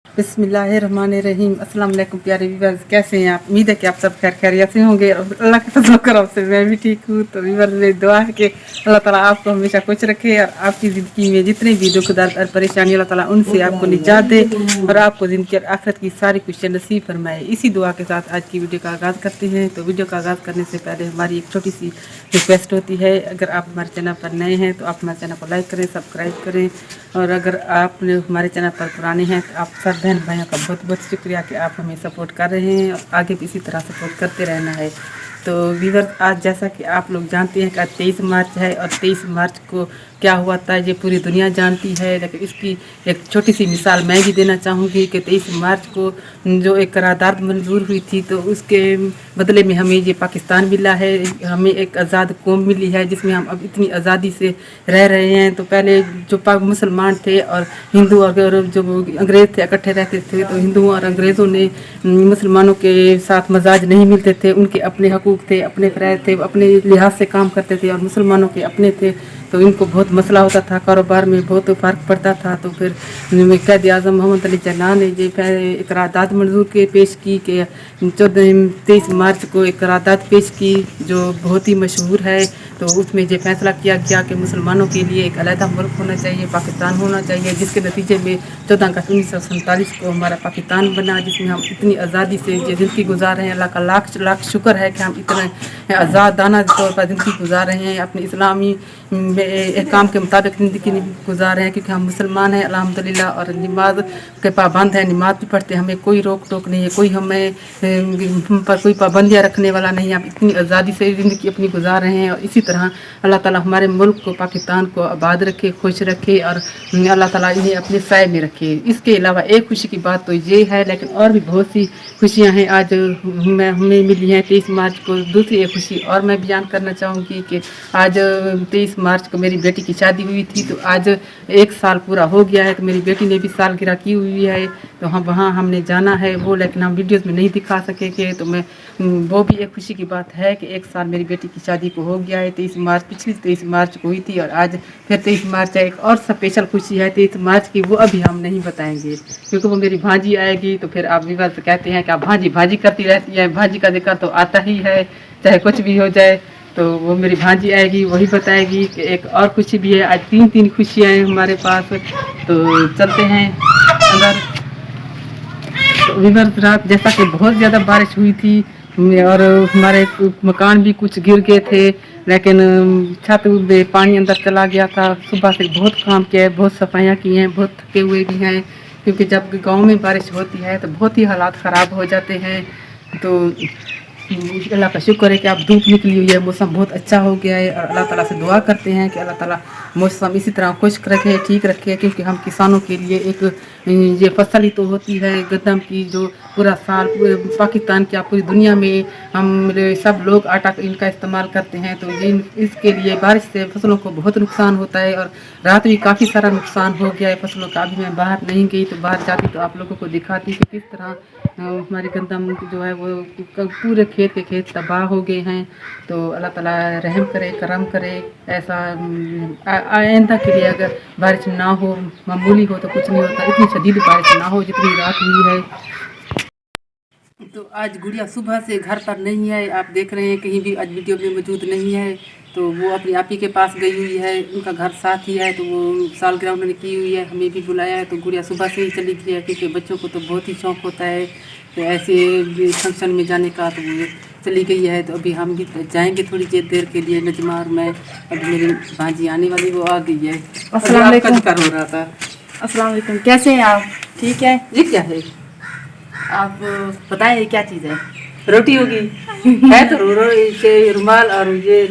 बिस्मिल्लाहिर्रहमानिर्रहीम। अस्सलाम वालेकुम प्यारे व्यूअर्स, कैसे हैं आप? उम्मीद है कि आप सब खैर खैरियत से होंगे और अल्लाह के फजल करम से मैं भी ठीक हूँ। तो व्यूअर्स, मेरी दुआ है कि अल्लाह ताला आपको हमेशा खुश रखे और आपकी ज़िंदगी में जितने भी दुख दर्द और परेशानी अल्लाह ताला उनसे आपको निजात दे और आपको ज़िंदगी और आखिरत की सारी खुशियाँ नसीब फरमाए। इसी दुआ के साथ आज की वीडियो का आगाज़ करते हैं। तो वीडियो का आगाज़ करने से पहले हमारी एक छोटी सी रिक्वेस्ट होती है, अगर आप हमारे चैनल पर नए हैं तो आप हमारे चैनल को लाइक करें, सब्सक्राइब करें और अगर आपने हमारे चैनल पर पुराने हैं तो आप सब बहन भाइयों का बहुत बहुत शुक्रिया कि आप हमें सपोर्ट कर रहे हैं और आगे भी इसी तरह सपोर्ट करते रहना है। तो व्यूअर्स, आज जैसा कि आप लोग जानते हैं कि आज 23 मार्च है और 23 मार्च को क्या हुआ था ये पूरी दुनिया जानती है, लेकिन इसकी एक छोटी सी मिसाल मैं भी देना चाहूँगी कि 23 मार्च को जो एक करारदाद मंजूर हुई थी तो उसके बदले में हमें ये पाकिस्तान मिला है, हमें एक आज़ाद कौम मिली है जिसमें हम अब इतनी आज़ादी से रह रहे हैं। तो पहले जो मुसलमान थे और हिंदू और जो अंग्रेज़ थे इकट्ठे रहते थे, तो हिंदुओं और अंग्रेज़ों ने मुसलमानों के साथ मजाज नहीं मिलते थे, उनके अपने हकूक़ थे, अपने फ़राइज़ थे, अपने लिहाज से काम करते थे और मुसलमानों के अपने थे। तो इनको बहुत मसला होता था, कारोबार में बहुत फ़र्क पड़ता था। तो फिर क़ायद आज़म मोहम्मद अली जिन्ना ने जो एक करारदाद मंजूर के पेश की कि 23 मार्च को एक करारदाद पेश की जो बहुत ही मशहूर है। तो उसमें ये फैसला किया गया कि मुसलमानों के लिए एक अलहदा मुल्क होना चाहिए, पाकिस्तान होना चाहिए, जिसके नतीजे में 14 अगस्त 1947 को हमारा पाकिस्तान बना, जिसमें हम इतनी आज़ादी से ये ज़िंदगी गुजार रहे हैं। अल्लाह का लाख लाख शुक्र है कि हम इतने आज़ादाना तौर पर ज़िंदगी गुजार रहे हैं, अपने इस्लामी काम के मुताबिक ज़िंदगी गुजार रहे हैं, क्योंकि हम मुसलमान हैं अल्हम्दुलिल्लाह और नमाज के पाबंद हैं, नमाज भी पढ़ते हैं, हमें कोई रोक टोक नहीं है, कोई हमें हम पर कोई पाबंदियाँ रखने वाला नहीं है। हम इतनी आज़ादी से ज़िंदगी अपनी गुजार रहे हैं और इसी तरह अल्लाह ताला हमारे मुल्क को, पाकिस्तान को आबाद रखे, खुश रखे और अल्लाह ताला इन्हें अपने साए में रखे। इसके अलावा एक खुशी की बात तो ये है, लेकिन और भी बहुत सी खुशियाँ हैं आज हमें मिली हैं 23 मार्च को। दूसरी एक खुशी और मैं बयान करना चाहूँगी कि आज 23 मार्च को मेरी बेटी की शादी हुई थी, तो आज 1 साल पूरा हो गया है। तो मेरी बेटी ने भी सालगिरह की हुई है, तो हम वहाँ हमने जाना है वो, लेकिन हम वीडियोज़ में नहीं दिखा सकेंगे। तो मैं वो भी एक खुशी की बात है कि 1 साल मेरी बेटी की शादी को हो गया है। 23 मार्च पिछली 23 मार्च को हुई थी और आज फिर 23 मार्च है। एक और स्पेशल खुशी है 23 मार्च की, वो अभी हम नहीं बताएंगे क्योंकि वो मेरी भांजी आएगी। तो फिर आप विवाद कहते हैं कि आप भांजी भांजी करती रहती है, भांजी का जिक्र तो आता ही है चाहे कुछ भी हो जाए। तो वो मेरी भांजी आएगी, वही बताएगी कि एक और खुशी भी है। आज तीन खुशियाँ हैं हमारे पास। तो चलते हैं अंदर। तो विवर्स, रात जैसा कि बहुत ज़्यादा बारिश हुई थी और हमारे मकान भी कुछ गिर गए थे, लेकिन छत में पानी अंदर चला गया था। सुबह से बहुत काम किया है, बहुत सफाइयाँ की हैं, बहुत थके हुए भी हैं, क्योंकि जब गांव में बारिश होती है तो बहुत ही हालात ख़राब हो जाते हैं। तो अल्लाह का शुक्र है कि अब धूप निकली हुई है, मौसम बहुत अच्छा हो गया है और अल्लाह ताला से दुआ करते हैं कि अल्लाह ताला मौसम इसी तरह खुश्क रखे, ठीक रखे, क्योंकि हम किसानों के लिए एक ये फसल ही तो होती है गंदम की, जो पूरा साल पाकिस्तान क्या पूरी दुनिया में हम सब लोग आटा इनका इस्तेमाल करते हैं। तो ये इसके लिए बारिश से फसलों को बहुत नुकसान होता है और रात भी काफ़ी सारा नुकसान हो गया है फसलों का। अभी मैं बाहर नहीं गई, तो बाहर जाती तो आप लोगों को दिखाती कि किस तरह हमारी गंदम जो है वो पूरे खेत के खेत तबाह हो गए हैं। तो अल्लाह ताला रहम करे, करम करे। ऐसा आइंदा के लिए अगर बारिश ना हो, मामूली हो तो कुछ नहीं होता, इतनी शदीद बारिश ना हो जितनी रात हुई है। तो आज गुड़िया सुबह से घर पर नहीं है, आप देख रहे हैं कहीं भी आज वीडियो में मौजूद नहीं है। तो वो अपनी आपी के पास गई हुई है, उनका घर साथ ही है, तो वो सालगिरह उन्होंने की हुई है, हमें भी बुलाया है। तो गुड़िया सुबह से ही चली गई है, क्योंकि बच्चों को तो बहुत ही शौक़ होता है तो ऐसे फंक्शन में जाने का। तो वो चली गई है, तो अभी हम भी जाएंगे थोड़ी देर के लिए, नजमा और मैं। अभी मेरी भांजी आने वाली, वो आ गई है। अस्सलाम वालेकुम हो रहा था। अस्सलाम वालेकुम, कैसे हैं आप? ठीक है। ये क्या है? आप बताएं ये क्या चीज़ है? रोटी होगी है तो रुमाल और ये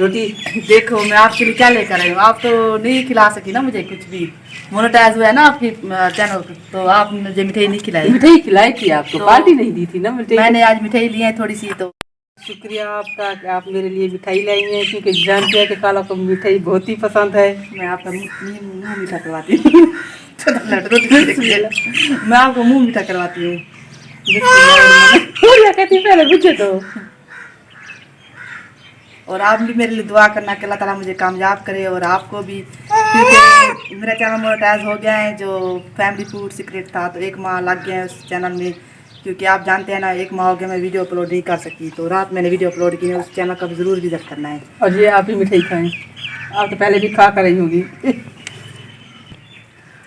रोटी। देखो मैं आपके लिए क्या लेकर आई हूँ, आप तो नहीं खिला सकी ना मुझे कुछ भी, मोनेटाइज हुआ है ना आपकी चैनल, तो आप मुझे मिठाई नहीं खिलाई। मिठाई खिलाई थी आपको, तो पार्टी नहीं दी थी ना मिठाई। मैंने आज मिठाई ली है थोड़ी सी। तो शुक्रिया आपका कि आप मेरे लिए मिठाई लाई हैं, क्योंकि जानते हैं कि खाला को मिठाई बहुत ही पसंद है। मैं आपका मुँह मीठा करवाती हूँ मैं आपका मुँह मीठा करवाती हूँ। कहती पहले पूछे तो। और आप भी मेरे लिए दुआ करना कि अल्लाह ताला मुझे कामयाब करे और आपको भी क्योंकि मेरा चैनल मोनेटाइज हो गया है, जो फैमिली फूड सीक्रेट था, तो 1 माह लग गया है उस चैनल में। क्योंकि आप जानते हैं ना, 1 माह हो गया मैं वीडियो अपलोड नहीं कर सकी, तो रात मैंने वीडियो अपलोड की है। उस चैनल का भी ज़रूर विजिट करना है। और ये आप ही मिठाई खाएं, आप तो पहले भी खा कर रही होगी।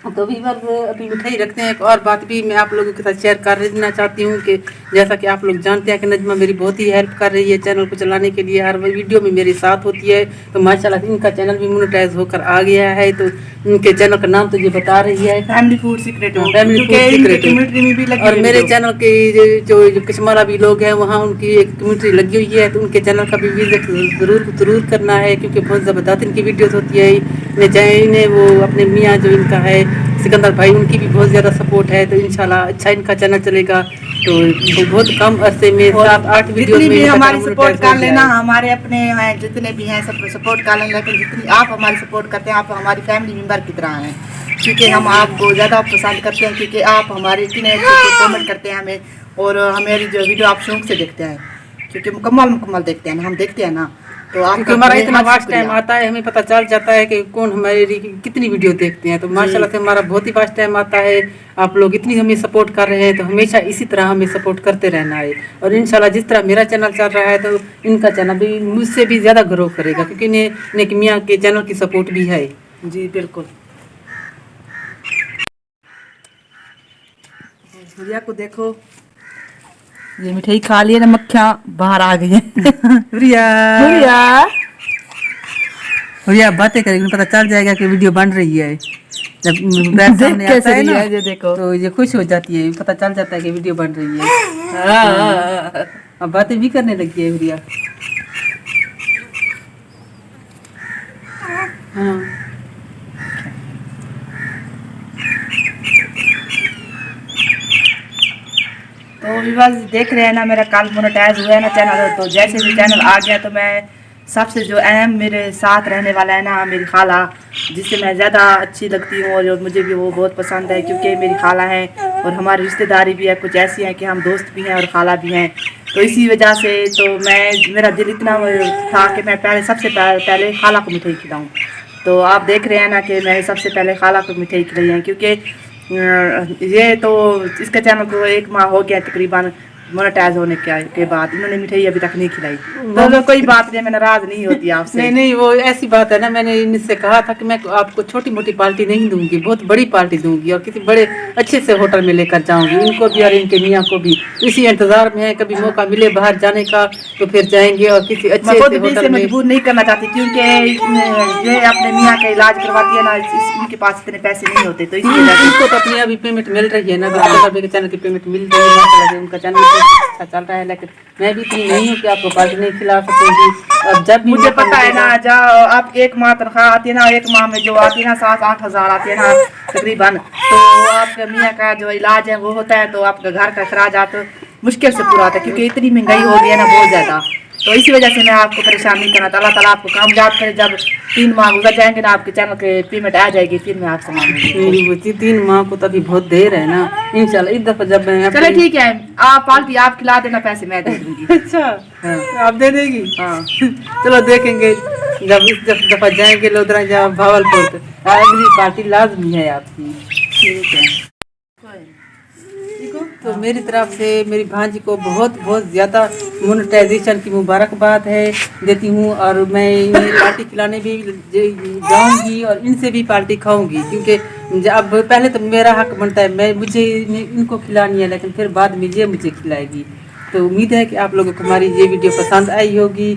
तो भी बस अभी मिठाई रखते हैं। एक और बात भी मैं आप लोगों के साथ शेयर कर देना चाहती हूँ कि जैसा कि आप लोग जानते हैं कि नजमा मेरी बहुत ही हेल्प कर रही है चैनल को चलाने के लिए, हर वीडियो में मेरे साथ होती है। तो माशाल्लाह इनका चैनल भी मोनेटाइज होकर आ गया है। तो इनके चैनल का नाम तो ये बता रही है, family food secret. Family food secret. Community में भी लगी और है मेरे वीडियो। चैनल के जो कश्मीरा भी लोग हैं वहाँ उनकी एक कम्युनिटी लगी हुई है, तो उनके चैनल का भी विजिट ज़रूर करना है, क्योंकि बहुत ज़बरदस्त इनकी वीडियोस होती है। इन्हें वो अपने मियाँ जो इनका है सिकंदर भाई, उनकी भी बहुत ज़्यादा सपोर्ट है। तो इंशाल्लाह अच्छा इनका चैनल चलेगा। तो बहुत कम अरसे में 7-8 वीडियो जितनी में भी इनका हमारी चैनल सपोर्ट monetize कर हो लेना, गया है। हमारे अपने हैं जितने भी हैं सब सपोर्ट कर लेना, लेकिन जितनी आप हमारी सपोर्ट करते हैं, आप हमारी फैमिली मेम्बर की तरह हैं। क्योंकि हम आपको ज़्यादा पसंद करते हैं, क्योंकि आप हमारे इतने अच्छे कमेंट करते हैं हमें, और हमारी जो वीडियो आप शौक से देखते हैं, क्योंकि मुकम्मल देखते हैं, हम देखते हैं ना। तो क्योंकि आपका हमारा इतना बेहद वास्ट टाइम शुक्रिया। आता है, हमें पता चल जाता है कि कौन हमारी कितनी वीडियो देखते हैं। तो माशाल्लाह से हमारा बहुत ही वास्ट टाइम आता है। आप लोग इतनी हमें सपोर्ट कर रहे हैं, तो हमेशा इसी तरह हमें सपोर्ट करते रहना है। और इंशाल्लाह जिस तरह मेरा चैनल चल रहा है, तो इनका चैनल भी मुझसे भी ज़्यादा ग्रो करेगा, क्योंकि इन्हें मियाँ के चैनल की सपोर्ट भी है। जी बिल्कुल। भैया को देखो, ये मिठाई खा लिया ना, मक्खियाँ बाहर आ गई हैं। भैया बातें करेगी, पता चल जाएगा कि वीडियो बन रही है। जब बैग सामने आता है ना, ये देखो। तो ये खुश हो जाती है, पता चल जाता है कि वीडियो बन रही है। अब बातें भी करने लगी है भैया। हाँ, तो व्यूअर्स देख रहे हैं ना, मेरा कल मोनेटाइज हुआ है ना चैनल। तो जैसे भी चैनल आ गया, तो मैं सबसे जो अहम मेरे साथ रहने वाला है ना, मेरी खाला, जिससे मैं ज़्यादा अच्छी लगती हूँ, और मुझे भी वो बहुत पसंद है, क्योंकि मेरी खाला है और हमारी रिश्तेदारी भी है कुछ ऐसी है कि हम दोस्त भी हैं और खाला भी हैं। तो इसी वजह से तो मेरा दिल इतना था कि मैं सबसे पहले खाला को मिठाई खिलाऊँ। तो आप देख रहे हैं ना कि मैंने सबसे पहले खाला को मिठाई खिलाई है, क्योंकि ये तो इसका चैनल को 1 माह हो गया तकरीबन मोनेटाइज होने के बाद। इन्होंने मिठाई अभी तक नहीं खिलाई। तो कोई बात नहीं, मैं नाराज नहीं होती आपसे। नहीं नहीं, वो ऐसी बात है ना, मैंने इनसे कहा था कि मैं आपको छोटी मोटी पार्टी नहीं दूंगी, बहुत बड़ी पार्टी दूंगी, और किसी बड़े अच्छे से होटल में लेकर जाऊंगी इनको भी और इनके मियाँ को भी। इसी इंतजार में है, कभी मौका मिले बाहर जाने का तो फिर जाएंगे, और किसी अच्छे से होटल में। मजबूर नहीं करना चाहती, क्योंकि ये अपने मियाँ का इलाज करवाती है ना, इनके पास इतने पैसे नहीं होते, तो इसी वजह से। इनको तो अपनी अभी पेमेंट मिल रही है ना, के चैनल की पेमेंट मिल रही है माशाल्लाह, उनका चैनल अच्छा चल रहा है। लेकिन मैं भी इतनी नहीं हूँ कि आपको पार्टी नहीं खिला सकूंगी। और जब भी मुझे पता है ना, जब आप 1 माह तनख्वाह आती है ना, 1 माह में जो आती है ना 7-8 हज़ार आती है ना तकरीबन, तो आपके मियाँ का जो इलाज है वो होता है, तो आपका घर का अखराजात मुश्किल से पूरा होता है, क्योंकि इतनी महंगाई हो गई है ना बहुत ज़्यादा। तो इसी वजह से मैं आपको परेशान नहीं करना। अल्लाह ताला आपको कामयाब करे। जब 3 माह गुजर जाएंगे ना, आपके चैनल के पेमेंट आ जाएगी, फिर मैं आपसे मांगूंगी। 3 माह को तो अभी बहुत देर है ना, इंशाल्लाह इस दफा जब मैं चले ठीक है, आप पार्टी आप खिला देना, पैसे मैं दे दूंगी। अच्छा हाँ। आप दे देगी? हाँ चलो देखेंगे जब इस दफा जाएंगे लोधरा या भावलपुर, तो अगली पार्टी लाजमी है आपकी। ठीक है। तो मेरी तरफ से मेरी भांजी को बहुत बहुत ज़्यादा मोनेटाइजेशन की मुबारकबाद है देती हूँ। और मैं इन्हें पार्टी खिलाने भी जाऊँगी और इनसे भी पार्टी खाऊँगी, क्योंकि अब पहले तो मेरा हक बनता है, मुझे इनको खिलानी है, लेकिन फिर बाद में ये मुझे खिलाएगी। तो उम्मीद है कि आप लोगों को हमारी ये वीडियो पसंद आई होगी।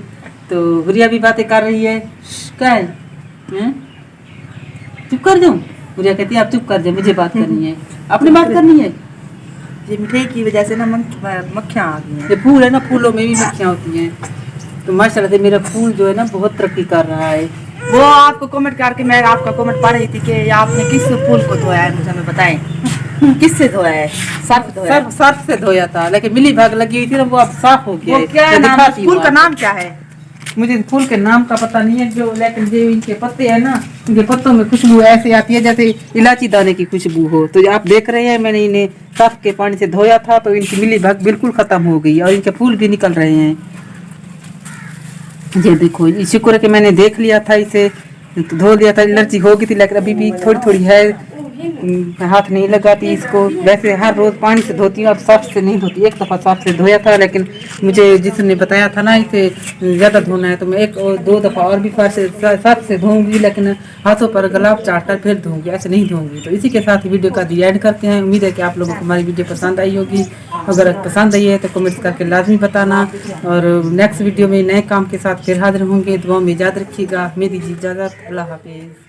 तो हुरिया भी बातें कर रही है, क्या है? चुप कर जाऊँ? हुरिया कहती है आप चुप कर जाए, मुझे बात करनी है, अपनी बात करनी है। ये मिठाई की वजह से ना मक्खियाँ आ गई हैं। ये फूल है ना, फूलों में भी मक्खियाँ होती हैं। तो माशाल्लाह से मेरा फूल जो है ना बहुत तरक्की कर रहा है। वो आपको कमेंट करके मैं आपका कमेंट पढ़ रही थी कि आपने किस फूल को धोया है, मुझे हमें बताएं। किससे धोया है? सर्फ धोया है? सर्फ से धोया था, लेकिन मिली भाग लगी हुई थी ना, वो अब साफ हो गया। वो क्या है नाम? फूल का नाम क्या है? मुझे फूल के नाम का पता नहीं है, जो लेकिन जो इनके पत्ते हैं ना, इनके पत्तों में खुशबू ऐसे आती है जैसे इलायची दाने की खुशबू हो। तो आप देख रहे हैं, मैंने इन्हें साफ के पानी से धोया था, तो इनकी मिली भाग बिल्कुल खत्म हो गई और इनके फूल भी निकल रहे हैं। ये देखो, शुक्र है कि मैंने देख लिया था इसे, तो धो लिया था, एलर्जी हो गई थी, लेकिन अभी भी थोड़ी थोड़ी है। हाथ नहीं लगाती इसको, वैसे हर रोज पानी से धोती हूँ, अब साफ से नहीं धोती। एक दफ़ा साफ से धोया था, लेकिन मुझे जिसने बताया था ना इसे ज़्यादा धोना है, तो मैं एक और 2 दफ़ा और भी साफ से धोऊंगी, लेकिन हाथों पर गुलाब चाट कर फिर धोऊंगी, ऐसे नहीं धोऊंगी। तो इसी के साथ वीडियो का दी एंड करते हैं। उम्मीद है कि आप लोगों को हमारी वीडियो पसंद आई होगी। अगर पसंद आई है तो कमेंट्स करके लाजमी बताना, और नेक्स्ट वीडियो में नए काम के साथ फिर हाजिर होंगे। दुआ में याद रखिएगा। मेरी इजाज़त, अल्लाह हाफिज़।